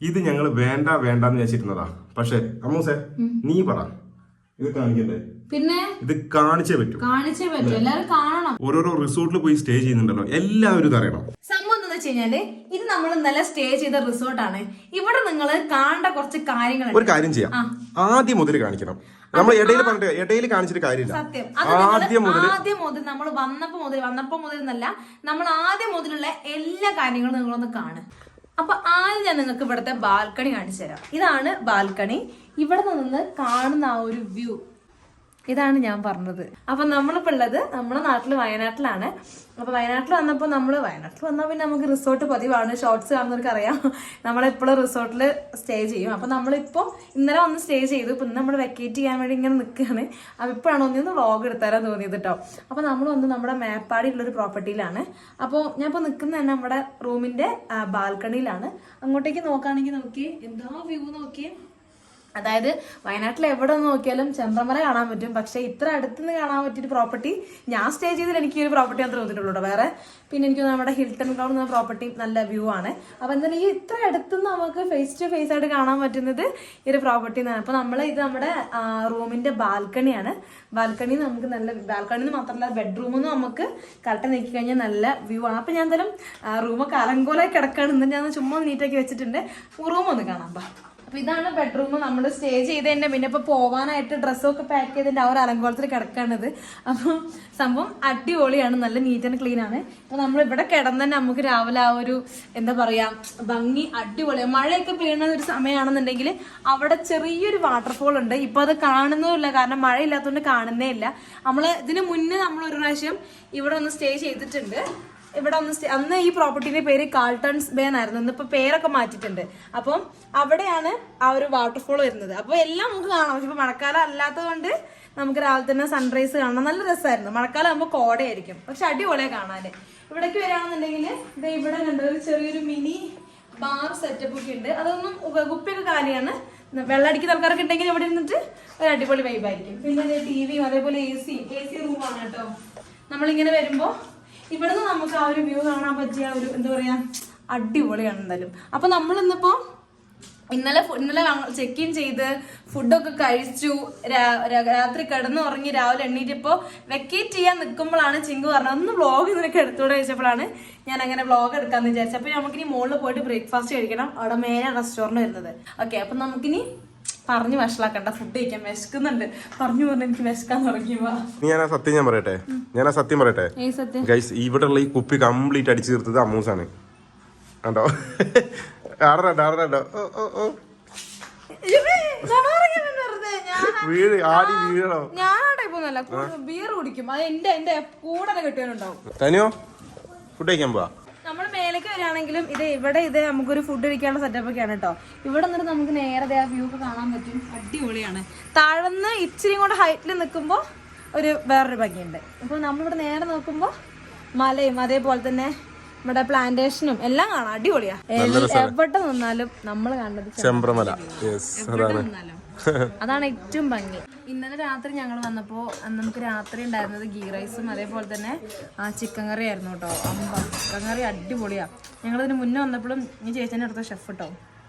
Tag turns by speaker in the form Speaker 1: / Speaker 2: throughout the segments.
Speaker 1: ഇത് ഞങ്ങൾ വേണ്ടാന്ന് വെച്ചിരുന്നതാ. പക്ഷെ അമ്മൂസേ നീ പറ, ഇത് കാണിക്കണ്ടേ?
Speaker 2: പിന്നെ
Speaker 1: ഇത് കാണിച്ചേ പറ്റൂ.
Speaker 2: എല്ലാരും കാണണം.
Speaker 1: ഓരോരോ റിസോർട്ടിൽ പോയി സ്റ്റേ ചെയ്യുന്നുണ്ടല്ലോ, എല്ലാവരും ഇത് അറിയണം.
Speaker 2: സംഭവം എന്താ വെച്ച് കഴിഞ്ഞാല് ഇത് നമ്മൾ ഇന്നലെ സ്റ്റേ ചെയ്ത റിസോർട്ടാണ്. ഇവിടെ നിങ്ങൾ കാണേണ്ട കുറച്ച് കാര്യങ്ങൾ.
Speaker 1: ഒരു കാര്യം ചെയ്യാം, ആദ്യം മുതൽ കാണിക്കണം. നമ്മൾ ഇടയിൽ കാണിച്ചിട്ട് കാര്യമില്ല.
Speaker 2: സത്യം. ആദ്യം മുതൽ നമ്മൾ വന്നപ്പോ മുതൽ എന്നല്ല, നമ്മൾ ആദ്യം മുതലുള്ള എല്ലാ കാര്യങ്ങളും നിങ്ങളൊന്ന് കാണും. അപ്പൊ ആദ്യം ഞാൻ നിങ്ങൾക്ക് ഇവിടുത്തെ ബാൽക്കണി കാണിച്ചു തരാം. ഇതാണ് ബാൽക്കണി. ഇവിടെ നിന്ന് കാണുന്ന ആ ഒരു വ്യൂ, ഇതാണ് ഞാൻ പറഞ്ഞത്. അപ്പൊ നമ്മളിപ്പോ ഉള്ളത് നമ്മുടെ നാട്ടില് വയനാട്ടിലാണ്. അപ്പൊ വയനാട്ടിൽ വന്നപ്പോൾ വയനാട്ടിൽ വന്നാൽ പിന്നെ നമുക്ക് റിസോർട്ട് പതിവാണ്. ഷോർട്സ് കാണുന്നവർക്ക് അറിയാം, നമ്മളെപ്പോഴും റിസോർട്ടിൽ സ്റ്റേ ചെയ്യും. അപ്പൊ നമ്മളിപ്പോ ഇന്നലെ വന്ന് സ്റ്റേ ചെയ്തു. ഇപ്പൊ ഇന്ന് നമ്മൾ വെക്കേറ്റ് ചെയ്യാൻ വേണ്ടി ഇങ്ങനെ നിൽക്കുകയാണ്. അപ്പൊ ഇപ്പോഴാണ് ഒന്നിന്ന് വ്ളോഗ് എടുത്തരാൻ തോന്നിയത് കേട്ടോ. അപ്പൊ നമ്മൾ വന്ന് നമ്മുടെ മേപ്പാടി ഉള്ളൊരു പ്രോപ്പർട്ടിയിലാണ്. അപ്പോൾ ഞാൻ ഇപ്പൊ നിൽക്കുന്നത് തന്നെ നമ്മുടെ റൂമിന്റെ ബാൽക്കണിയിലാണ്. അങ്ങോട്ടേക്ക് നോക്കുകയാണെങ്കിൽ നോക്കി എന്താ വ്യൂ നോക്കി. അതായത് വയനാട്ടിൽ എവിടെ നോക്കിയാലും ചെമ്പ്രമല കാണാൻ പറ്റും. പക്ഷെ ഇത്ര അടുത്തുനിന്ന് കാണാൻ പറ്റിയൊരു പ്രോപ്പർട്ടി ഞാൻ സ്റ്റേ ചെയ്തതിൽ എനിക്ക് ഈ ഒരു പ്രോപ്പർട്ടി മാത്രമേ തോന്നിയിട്ടുള്ളൂ. വേറെ പിന്നെ എനിക്ക് നമ്മുടെ ഹിൽട്ടൺ ഗ്രൗണ്ട് എന്ന പ്രോപ്പർട്ടി നല്ല വ്യൂ ആണ്. അപ്പൊ എന്തായാലും ഈ ഇത്ര അടുത്തുനിന്ന് നമുക്ക് ഫേസ് ടു ഫേസ് ആയിട്ട് കാണാൻ പറ്റുന്നത് ഈ ഒരു പ്രോപ്പർട്ടി എന്നാണ്. അപ്പൊ ഇത് നമ്മുടെ റൂമിന്റെ ബാൽക്കണിയാണ്. ബാൽക്കണി നമുക്ക് നല്ല ബാൽക്കണി മാത്രമല്ല ബെഡ്റൂമിൽ നിന്ന് നമുക്ക് കറക്റ്റ് നോക്കി കഴിഞ്ഞാൽ നല്ല വ്യൂ ആണ്. അപ്പൊ ഞാൻ എന്തായാലും റൂമൊക്കെ അലങ്കോലായി കിടക്കാണ്. ഇന്ന് ഞാൻ ചുമ്മാ നീറ്റാക്കി വെച്ചിട്ടുണ്ട്. റൂം ഒന്ന് കാണാം. അപ്പൊ ഇതാണ് ബെഡ്റൂം. നമ്മൾ സ്റ്റേ ചെയ്തതിന്റെ പിന്നെ ഇപ്പൊ പോവാനായിട്ട് ഡ്രസ്സൊക്കെ പാക്ക് ചെയ്തതിന്റെ ആ ഒരു അലങ്കോലത്തിൽ കിടക്കാണിത്. അപ്പം സംഭവം അടിപൊളിയാണ്, നല്ല നീറ്റ് ആൻഡ് ക്ലീൻ ആണ്. അപ്പൊ നമ്മൾ ഇവിടെ കിടന്ന് തന്നെ നമുക്ക് രാവിലെ ആ ഒരു എന്താ പറയാ ഭംഗി അടിപൊളിയാണ്. മഴയൊക്കെ പെയ്യുന്ന ഒരു സമയമാണെന്നുണ്ടെങ്കിൽ അവിടെ ചെറിയൊരു വാട്ടർഫോൾ ഉണ്ട്. ഇപ്പൊ അത് കാണുന്നുമില്ല, കാരണം മഴ ഇല്ലാത്തതുകൊണ്ട് കാണുന്നേ ഇല്ല. ഇതിനു മുന്നേ നമ്മൾ ഒരു പ്രാവശ്യം ഇവിടെ ഒന്ന് സ്റ്റേ ചെയ്തിട്ടുണ്ട്. ഇവിടെ അന്ന് ഈ പ്രോപ്പർട്ടിന്റെ പേര് കാൾട്ടൺസ് ബേ എന്നായിരുന്നു. ഇന്നിപ്പോ പേരൊക്കെ മാറ്റിയിട്ടുണ്ട്. അപ്പം അവിടെയാണ് ആ ഒരു വാട്ടർഫോൾ വരുന്നത്. അപ്പൊ എല്ലാം നമുക്ക് കാണാം. പക്ഷെ ഇപ്പൊ മഴക്കാലം അല്ലാത്തത് കൊണ്ട് നമുക്ക് രാവിലെ തന്നെ സൺറൈസ് കാണാം. നല്ല രസമായിരുന്നു. മഴക്കാലം ആകുമ്പോൾ കോടയായിരിക്കും, പക്ഷെ അടിപൊളിയെ കാണാന്. ഇവിടേക്ക് വരികയാണെന്നുണ്ടെങ്കിൽ ഇവിടെ കണ്ട ഒരു ചെറിയൊരു മിനി ബാർ സെറ്റപ്പ് ഒക്കെ ഉണ്ട്. അതൊന്നും കുപ്പിയൊക്കെ കാലിയാണ്. വെള്ളമടിക്കുന്ന ആൾക്കാരൊക്കെ ഉണ്ടെങ്കിൽ ഇവിടെ ഇരുന്നിട്ട് ഒരു അടിപൊളി വൈബായിരിക്കും. പിന്നെ ടിവിയും അതേപോലെ എ സി റൂമാണ് കേട്ടോ. നമ്മളിങ്ങനെ വരുമ്പോ ഇവിടുന്ന് നമുക്ക് ആ ഒരു വ്യൂ കാണാൻ പറ്റിയ ഒരു എന്താ പറയാ അടിപൊളിയാണ് എന്തായാലും. അപ്പൊ നമ്മൾ ഇന്നലെ ചെക്ക് ഇൻ ചെയ്ത് ഫുഡൊക്കെ കഴിച്ചു, രാത്രി കിടന്നുറങ്ങി, രാവിലെ എണ്ണീറ്റിപ്പോ വെക്കേറ്റ് ചെയ്യാൻ നിൽക്കുമ്പോഴാണ് ചിങ്കു പറഞ്ഞത് ഒന്ന് വ്ളോഗ് നിനക്ക് എടുത്തോടെ ചോദിച്ചപ്പോഴാണ് ഞാൻ അങ്ങനെ വ്ളോഗ് എടുക്കാന്ന് വിചാരിച്ചത്. അപ്പൊ നമുക്കിനി മുകളിൽ പോയിട്ട് ബ്രേക്ക്ഫാസ്റ്റ് കഴിക്കണം. അവിടെ മേലെ റെസ്റ്റോറന്റ് വരുന്നത്. ഓക്കെ, അപ്പൊ നമുക്കിനി പറഞ്ഞു വഷളാക്കണ്ട, ഫുഡ് കഴിക്കാൻ വിശക്കുന്നുണ്ട്. പറഞ്ഞു എനിക്ക് വിശക്കാൻ തുടങ്ങിയവാ.
Speaker 1: ഞാൻ ആ സത്യം പറയട്ടെ ഗൈസ്, ഇവിടെയുള്ള ഈ കുപ്പി കംപ്ലീറ്റ് അടിച്ചു തീർത്തത് അമ്മൂസാണ്. കണ്ടോ
Speaker 2: ഞാനാടൊന്നല്ല ബിയർ കുടിക്കും. അത് എന്റെ കൂടെ കെട്ടിയാലുണ്ടാവും.
Speaker 1: തനിയോ ഫുഡ് കഴിക്കാൻ പോവാ.
Speaker 2: നമ്മൾ മേലേക്ക് വരികയാണെങ്കിലും ഇത് നമുക്കൊരു ഫുഡ് കഴിക്കാനുള്ള സെറ്റപ്പ് ഒക്കെയാണ് കേട്ടോ. ഇവിടെ നിന്നിട്ട് നമുക്ക് നേരെ ആ വ്യൂ ഒക്കെ കാണാൻ പറ്റും. അടിപൊളിയാണ്. താഴന്ന് ഇച്ചിരി കൂടെ ഹൈറ്റിൽ നിൽക്കുമ്പോൾ വേറൊരു ഭംഗിയുണ്ട്. അപ്പൊ നമ്മളിവിടെ നേരെ നോക്കുമ്പോൾ മലയും അതേപോലെ തന്നെ നമ്മുടെ പ്ലാന്റേഷനും എല്ലാം കാണാം. അടിപൊളിയാ. എവിടെ നിന്നാലും നമ്മൾ കാണുന്നത്
Speaker 1: ചെമ്പ്രമല.
Speaker 2: അതാണ് ഏറ്റവും ഭംഗി. ഇന്നലെ രാത്രി ഞങ്ങൾ വന്നപ്പോൾ നമുക്ക് രാത്രി ഉണ്ടായിരുന്നത് ഗീ റൈസും അതേപോലെ തന്നെ ചിക്കൻ കറി ആയിരുന്നു കേട്ടോ. ചിക്കൻ കറി അടിപൊളിയാ. ഞങ്ങളിതിന് മുന്നേ വന്നപ്പോഴും ഈ ചേച്ചൻ്റെ അടുത്ത ഷെഫ് കേട്ടോ.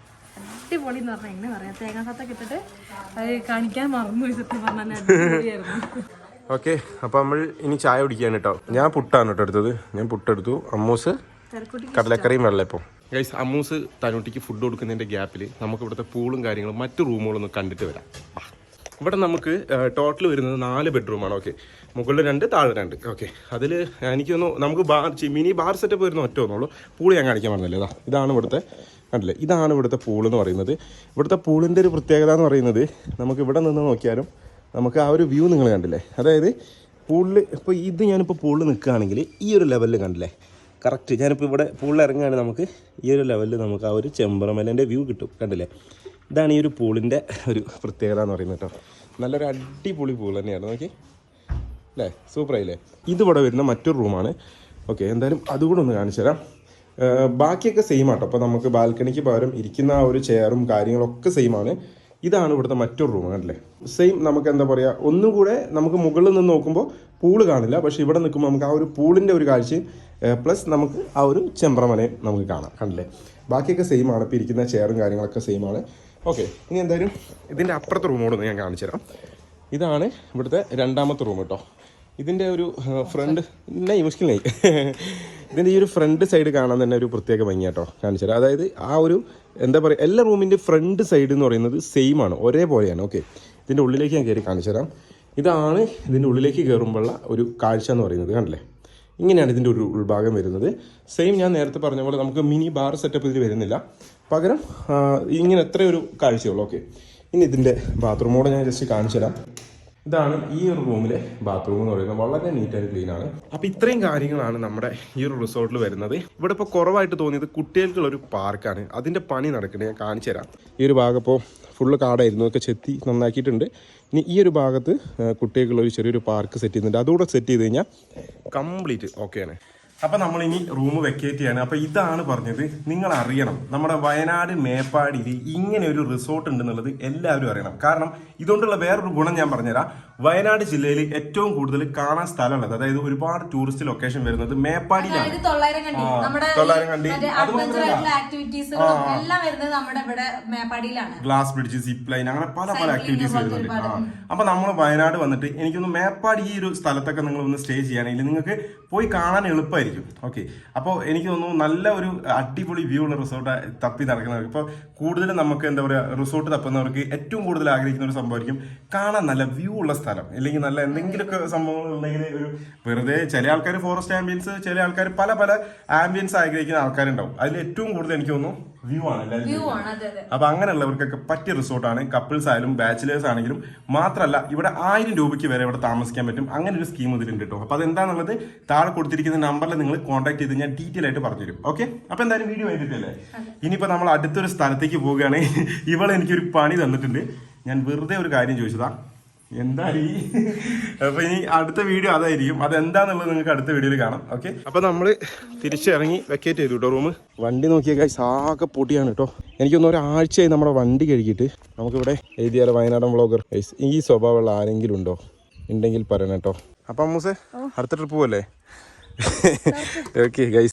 Speaker 2: അടിപൊളി എന്ന് പറഞ്ഞാൽ എങ്ങനെ പറയാം, തേങ്ങാസത്തൊക്കെ ഇട്ടിട്ട് അത് കാണിക്കാൻ മറന്നു സത്യം പറഞ്ഞാൽ അടിപൊളിയായിരുന്നു.
Speaker 1: ഓക്കെ, അപ്പൊ നമ്മൾ ഇനി ചായ കുടിക്കാൻ കേട്ടോ. ഞാൻ പുട്ടാണ് കേട്ടോ എടുത്തത്. ഞാൻ പുട്ടെടുത്തു. അമ്മൂസ് കടലക്കറിയും വെള്ളയപ്പം. ഗൈസ്, അമ്മൂസ് തനുട്ടിക്ക് ഫുഡ് കൊടുക്കുന്നതിൻ്റെ ഗ്യാപ്പിൽ നമുക്ക് ഇവിടുത്തെ പൂളും കാര്യങ്ങളും മറ്റു റൂമുകളൊന്നും കണ്ടിട്ട് വരാം. ഇവിടെ നമുക്ക് ടോട്ടൽ വരുന്നത് 4 ബെഡ്റൂമാണ്. ഓക്കെ, മുകളിൽ 2 താഴെ 2. ഓക്കെ, അതിൽ എനിക്ക് തോന്നുന്നു നമുക്ക് മിനി ബാർ സെറ്റപ്പ് വരുന്ന ഒറ്റ ഒന്നുള്ളൂ. പൂള് ഞാൻ കാണിക്കാൻ പറഞ്ഞല്ലേ, ഇതാണ് ഇവിടുത്തെ കണ്ടില്ലേ, ഇതാണ് ഇവിടുത്തെ പൂൾ എന്ന് പറയുന്നത്. ഇവിടുത്തെ പൂളിൻ്റെ ഒരു പ്രത്യേകത എന്ന് പറയുന്നത് നമുക്ക് ഇവിടെ നിന്ന് നോക്കിയാലും നമുക്ക് ആ ഒരു വ്യൂ നിങ്ങൾ കണ്ടില്ലേ. അതായത് പൂളിൽ ഇപ്പോൾ ഞാനിപ്പോൾ പൂളിൽ നിൽക്കുകയാണെങ്കിൽ ഈ ഒരു ലെവലിൽ കണ്ടില്ലേ, കറക്റ്റ് ഞാനിപ്പോൾ ഇവിടെ പൂളിൽ ഇറങ്ങുകയാണെങ്കിൽ നമുക്ക് ഈ ഒരു ലെവലിൽ നമുക്ക് ആ ഒരു ചെമ്പ്രമലേൻ്റെ വ്യൂ കിട്ടും. കണ്ടില്ലേ, ഇതാണ് ഈ ഒരു പൂളിൻ്റെ ഒരു പ്രത്യേകത എന്ന് പറയുന്നത് കേട്ടോ. നല്ലൊരു അടിപൊളി പൂൾ തന്നെയാണ്. നോക്കി അല്ലേ, സൂപ്പറായില്ലേ. ഇതിവിടെ വരുന്ന മറ്റൊരു റൂമാണ്. ഓക്കെ, എന്തായാലും അതുകൂടെ ഒന്ന് കാണിച്ചു തരാം. ബാക്കിയൊക്കെ സെയിം ആട്ടോ. അപ്പോൾ നമുക്ക് ബാൽക്കണിക്ക് പകരം ഇരിക്കുന്ന ആ ഒരു ചെയറും കാര്യങ്ങളൊക്കെ സെയിമാണ്. ഇതാണ് ഇവിടുത്തെ മറ്റൊരു റൂം കണ്ടില്ലേ, സെയിം. നമുക്ക് എന്താ പറയുക, ഒന്നും കൂടെ നമുക്ക് മുകളിൽ നിന്ന് നോക്കുമ്പോൾ പൂള് കാണില്ല, പക്ഷേ ഇവിടെ നിൽക്കുമ്പോൾ നമുക്ക് ആ ഒരു പൂളിൻ്റെ ഒരു കാഴ്ചയും പ്ലസ് നമുക്ക് ആ ഒരു ചെമ്പ്രമലയും നമുക്ക് കാണാം. കണ്ടില്ലേ, ബാക്കിയൊക്കെ സെയിം ആണ്. ഇപ്പോൾ ഇരിക്കുന്ന ചെയറും കാര്യങ്ങളൊക്കെ സെയിം ആണ്. ഓക്കെ, ഇനി എന്തായാലും ഇതിൻ്റെ അപ്പുറത്തെ റൂമോടൊന്ന് ഞാൻ കാണിച്ചു തരാം. ഇതാണ് ഇവിടുത്തെ രണ്ടാമത്തെ റൂം കേട്ടോ. ഇതിൻ്റെ ഒരു ഫ്രണ്ട് മുഷ്കിലായി ഇതിൻ്റെ ഈ ഒരു ഫ്രണ്ട് സൈഡ് കാണാൻ തന്നെ ഒരു പ്രത്യേക ഭംഗി കേട്ടോ. കാണിച്ചു തരാം. അതായത് ആ ഒരു എന്താ പറയുക, എല്ലാ റൂമിൻ്റെ ഫ്രണ്ട് സൈഡ് എന്ന് പറയുന്നത് സെയിം ആണ്, ഒരേപോലെയാണ്. ഓക്കെ, ഇതിൻ്റെ ഉള്ളിലേക്ക് ഞാൻ കയറി കാണിച്ചു തരാം. ഇതാണ് ഇതിൻ്റെ ഉള്ളിലേക്ക് കയറുമ്പോഴുള്ള ഒരു കാഴ്ച എന്ന് പറയുന്നത്. കണ്ടില്ലേ, ഇങ്ങനെയാണ് ഇതിൻ്റെ ഒരു ഉൾഭാഗം വരുന്നത്. സെയിം ഞാൻ നേരത്തെ പറഞ്ഞ പോലെ നമുക്ക് മിനി ബാർ സെറ്റപ്പ് ഇതിൽ വരുന്നില്ല, പകരം ഇങ്ങനെ എത്ര ഒരു കാഴ്ചയുള്ളൂ. ഓക്കെ, ഇനി ഇതിൻ്റെ ബാത്റൂമോടെ ഞാൻ ജസ്റ്റ് കാണിച്ചു തരാം. ഇതാണ് ഈ ഒരു റൂമിലെ ബാത്റൂം എന്ന് പറയുന്നത്. വളരെ നീറ്റ് ആൻഡ് ക്ലീൻ ആണ്. അപ്പോൾ ഇത്രയും കാര്യങ്ങളാണ് നമ്മുടെ ഈ ഒരു റിസോർട്ടിൽ വരുന്നത്. ഇവിടെ ഇപ്പോൾ കുറവായിട്ട് തോന്നിയത് കുട്ടികൾക്കുള്ളൊരു പാർക്കാണ്. അതിൻ്റെ പണി നടക്കുന്നത് ഞാൻ കാണിച്ചു തരാം. ഈ ഒരു ഭാഗം ഇപ്പോൾ ഫുള്ള് കാടായിരുന്നു, ഒക്കെ ചെത്തി നന്നാക്കിയിട്ടുണ്ട്. ഇനി ഈ ഒരു ഭാഗത്ത് കുട്ടികൾക്കുള്ളൊരു ചെറിയൊരു പാർക്ക് സെറ്റ് ചെയ്യുന്നുണ്ട്. അതുകൂടെ സെറ്റ് ചെയ്ത് കഴിഞ്ഞാൽ കംപ്ലീറ്റ് ഓക്കെയാണ്. അപ്പോൾ നമ്മളിനി റൂം വെക്കേറ്റ് ചെയ്യാണ്. അപ്പോൾ ഇതാണ് പറഞ്ഞത്, നിങ്ങൾ അറിയണം നമ്മുടെ വയനാട് മേപ്പാടിയിൽ ഇങ്ങനെ ഒരു റിസോർട്ട് ഉണ്ടെന്നുള്ളത് എല്ലാവരും അറിയണം. കാരണം ഇതുകൊണ്ടുള്ള വേറൊരു ഗുണം ഞാൻ പറഞ്ഞുതരാം. വയനാട് ജില്ലയിൽ ഏറ്റവും കൂടുതൽ കാണാൻ സ്ഥലമുള്ളത്, അതായത് ഒരുപാട് ടൂറിസ്റ്റ് ലൊക്കേഷൻ വരുന്നത് മേപ്പാടിയിലാണ്. 900 കണ്ടി, ഗ്ലാസ് ബ്രിഡ്ജ്, സിപ്പ് ലൈൻ, അങ്ങനെ പല പല ആക്ടിവിറ്റീസ് വരുന്നുണ്ട്. അപ്പൊ നമ്മൾ വയനാട് വന്നിട്ട് എനിക്കൊന്ന് മേപ്പാടി ഈ ഒരു സ്ഥലത്തൊക്കെ നിങ്ങൾ ഒന്ന് സ്റ്റേ ചെയ്യുകയാണെങ്കിൽ നിങ്ങൾക്ക് പോയി കാണാൻ എളുപ്പമായിരിക്കും. ഓക്കെ, അപ്പോൾ എനിക്ക് തോന്നുന്നു നല്ല ഒരു അടിപൊളി വ്യൂ ഉള്ള റിസോർട്ട് തപ്പി നടക്കുന്നവർക്ക്, ഇപ്പോൾ കൂടുതലും നമുക്ക് എന്താ പറയുക, റിസോർട്ട് തപ്പുന്നവർക്ക് ഏറ്റവും കൂടുതൽ ആഗ്രഹിക്കുന്ന ഒരു സംഭവമായിരിക്കും കാണാൻ നല്ല വ്യൂ ഉള്ള സ്ഥലം, അല്ലെങ്കിൽ നല്ല എന്തെങ്കിലുമൊക്കെ സംഭവങ്ങൾ ഉണ്ടെങ്കിൽ ഒരു വെറുതെ ചില ആൾക്കാർ ഫോറസ്റ്റ് ആംബിയൻസ്, ചില ആൾക്കാർ പല പല ആംബിയൻസ് ആഗ്രഹിക്കുന്ന ആൾക്കാരുണ്ടാവും. അതിൽ ഏറ്റവും കൂടുതൽ എനിക്ക് തോന്നുന്നു വ്യൂ ആണ് എല്ലാവരും. അപ്പൊ അങ്ങനെയുള്ളവർക്കൊക്കെ പറ്റിയ റിസോർട്ടാണ്. കപ്പിൾസ് ആയാലും ബാച്ചിലേഴ്സ് ആണെങ്കിലും. മാത്രമല്ല ഇവിടെ 1000 രൂപയ്ക്ക് വരെ ഇവിടെ താമസിക്കാൻ പറ്റും. അങ്ങനെ ഒരു സ്കീം ഇതിലുണ്ട് കേട്ടോ. അപ്പൊ അതെന്താന്നുള്ളത് താഴെ കൊടുത്തിരിക്കുന്ന നമ്പറിൽ നിങ്ങൾ കോൺടാക്ട് ചെയ്ത് ഞാൻ ഡീറ്റെയിൽ ആയിട്ട് പറഞ്ഞുതരും. ഓക്കെ, അപ്പൊ എന്തായാലും വീഡിയോ വേണ്ടിയിട്ടല്ലേ. ഇനിയിപ്പോ നമ്മൾ അടുത്തൊരു സ്ഥലത്തേക്ക് പോവുകയാണ്. ഇവളെ എനിക്കൊരു പണി തന്നിട്ടുണ്ട്. ഞാൻ വെറുതെ ഒരു കാര്യം ചോദിച്ചതാ, എന്താ ഈ അപ്പൊ ഇനി അടുത്ത വീഡിയോ അതായിരിക്കും. അതെന്താന്നുള്ളത് നിങ്ങൾക്ക് അടുത്ത വീഡിയോയിൽ കാണാം. ഓക്കെ, അപ്പൊ നമ്മള് തിരിച്ചിറങ്ങി വെക്കേറ്റ് ചെയ്തു കേട്ടോ റൂം. വണ്ടി നോക്കിയ ഗൈസ് ആകെ പൊട്ടിയാണ് കേട്ടോ. എനിക്കൊന്ന് ഒരാഴ്ചയായി നമ്മുടെ വണ്ടി കഴുകിയിട്ട്. നമുക്കിവിടെ എഴുതിയാലോ വയനാടൻ വ്ളോഗർ. ഗൈസ് ഈ സ്വഭാവമുള്ള ആരെങ്കിലും ഉണ്ടോ? ഉണ്ടെങ്കിൽ പറയണം കേട്ടോ. അപ്പൊ അമ്മൂസേ അടുത്ത ട്രിപ്പ് പോവല്ലേ? Okay guys.